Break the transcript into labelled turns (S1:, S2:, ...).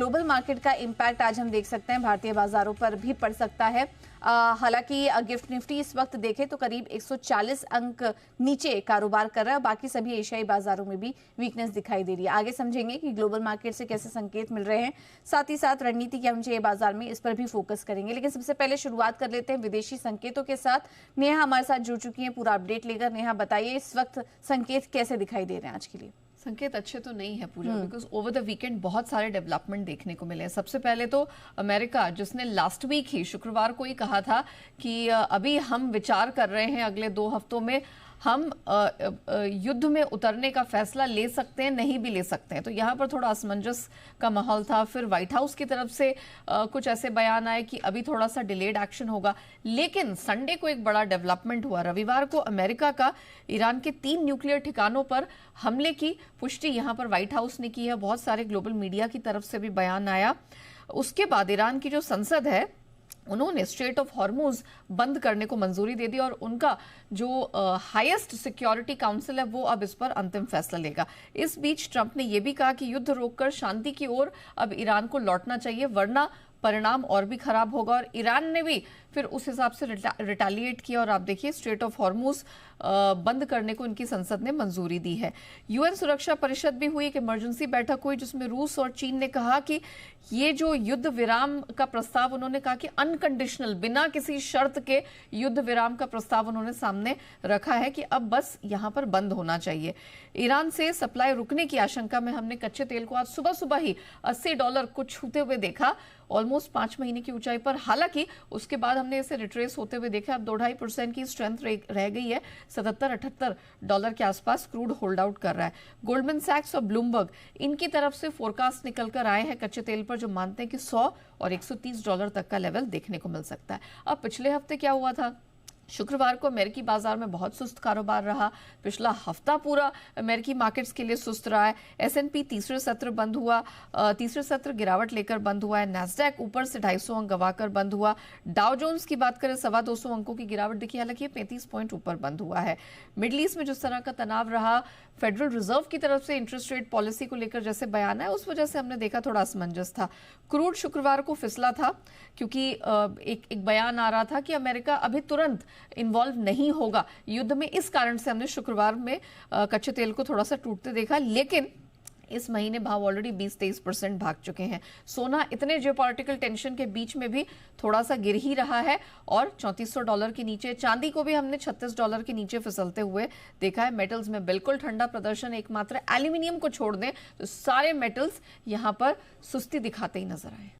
S1: Global market का impact आज हम देख सकते हैं भारतीय बाजारों पर भी पड़ सकता है। हालांकि गिफ्ट निफ्टी इस वक्त देखें तो करीब 140 अंक नीचे कारोबार कर रहा है। बाकी सभी एशियाई बाजारों में भी वीकनेस दिखाई दे रही है। आगे समझेंगे कि ग्लोबल मार्केट से कैसे संकेत मिल रहे हैं, साथ ही साथ रणनीति क्या होनी चाहिए बाजार में, इस पर भी फोकस करेंगे। लेकिन सबसे पहले शुरुआत कर लेते हैं विदेशी संकेतों के साथ। नेहा हमारे साथ जुड़ चुकी है पूरा अपडेट लेकर। नेहा बताइए इस वक्त संकेत कैसे दिखाई दे रहे हैं आज के लिए?
S2: संकेत अच्छे तो नहीं है पूजा, बिकॉज ओवर द वीकेंड बहुत सारे डेवलपमेंट देखने को मिले हैं। सबसे पहले तो अमेरिका, जिसने लास्ट वीक ही शुक्रवार को ही कहा था कि अभी हम विचार कर रहे हैं अगले 2 हफ्तों में हम युद्ध में उतरने का फैसला ले सकते हैं, नहीं भी ले सकते हैं। तो यहाँ पर थोड़ा असमंजस का माहौल था। फिर व्हाइट हाउस की तरफ से कुछ ऐसे बयान आए कि अभी थोड़ा सा डिलेड एक्शन होगा। लेकिन संडे को एक बड़ा डेवलपमेंट हुआ। रविवार को अमेरिका का ईरान के 3 न्यूक्लियर ठिकानों पर हमले की पुष्टि यहाँ पर व्हाइट हाउस ने की है। बहुत सारे ग्लोबल मीडिया की तरफ से भी बयान आया। उसके बाद ईरान की जो संसद है उन्होंने स्ट्रेट ऑफ हॉर्मुज बंद करने को मंजूरी दे दी और उनका जो हाईएस्ट सिक्योरिटी काउंसिल है वो अब इस पर अंतिम फैसला लेगा। इस बीच ट्रंप ने यह भी कहा कि युद्ध रोककर शांति की ओर अब ईरान को लौटना चाहिए, वरना परिणाम और भी खराब होगा। और ईरान ने भी फिर उस हिसाब से रिटेलिएट किया। और आप देखिए स्ट्रेट ऑफ हॉर्मुज बंद करने को इनकी संसद ने मंजूरी दी है। यूएन सुरक्षा परिषद भी हुई, एक इमरजेंसी बैठक हुई जिसमें रूस और चीन ने कहा कि ये जो युद्ध विराम का प्रस्ताव, उन्होंने कहा कि अनकंडीशनल, बिना किसी शर्त के युद्ध विराम का प्रस्ताव उन्होंने सामने रखा है कि अब बस यहां पर बंद होना चाहिए। ईरान से सप्लाई रुकने की आशंका में हमने कच्चे तेल को आज सुबह सुबह ही $80 को छूते हुए देखा, ऑलमोस्ट 5 महीने की ऊंचाई पर। हालांकि उसके बाद हमने इसे रिट्रेस होते हुए देखा। अब 2-2.5% की स्ट्रेंथ रह गई है। $77-78 के आसपास क्रूड होल्ड आउट कर रहा है। गोल्डमैन सैक्स और ब्लूमबर्ग, इनकी तरफ से फोरकास्ट निकलकर आए हैं कच्चे तेल पर, जो मानते हैं कि $100 और $130 तक का लेवल देखने को मिल सकता है। अब पिछले हफ्ते क्या हुआ था? शुक्रवार को अमेरिकी बाजार में बहुत सुस्त कारोबार रहा। पिछला हफ्ता पूरा अमेरिकी मार्केट्स के लिए सुस्त रहा है। S&P तीसरे सत्र बंद हुआ, तीसरे सत्र गिरावट लेकर बंद हुआ है। नैस्डैक ऊपर से 250 अंक गवाकर बंद हुआ। डाउ जोन्स की बात करें 225 अंकों की गिरावट दिखी, हालांकि 35 पॉइंट ऊपर बंद हुआ है। मिडल ईस्ट में जिस तरह का तनाव रहा, फेडरल रिजर्व की तरफ से इंटरेस्ट रेट पॉलिसी को लेकर जैसे बयान है, उस वजह से हमने देखा थोड़ा असमंजस था। क्रूड शुक्रवार को फिसला था क्योंकि एक बयान आ रहा था कि अमेरिका अभी तुरंत इन्वॉल्व नहीं होगा युद्ध में। इस कारण से हमने शुक्रवार में कच्चे तेल को थोड़ा सा टूटते देखा। लेकिन इस महीने भाव ऑलरेडी 20-23% भाग चुके हैं। सोना इतने जियोपॉलिटिकल टेंशन के बीच में भी थोड़ा सा गिर ही रहा है और $3400 के नीचे। चांदी को भी हमने $36 के नीचे फिसलते हुए देखा है। मेटल्स में बिल्कुल ठंडा प्रदर्शन, एकमात्र एल्यूमिनियम को छोड़ दें तो सारे मेटल्स यहां पर सुस्ती दिखाते ही नजर आए।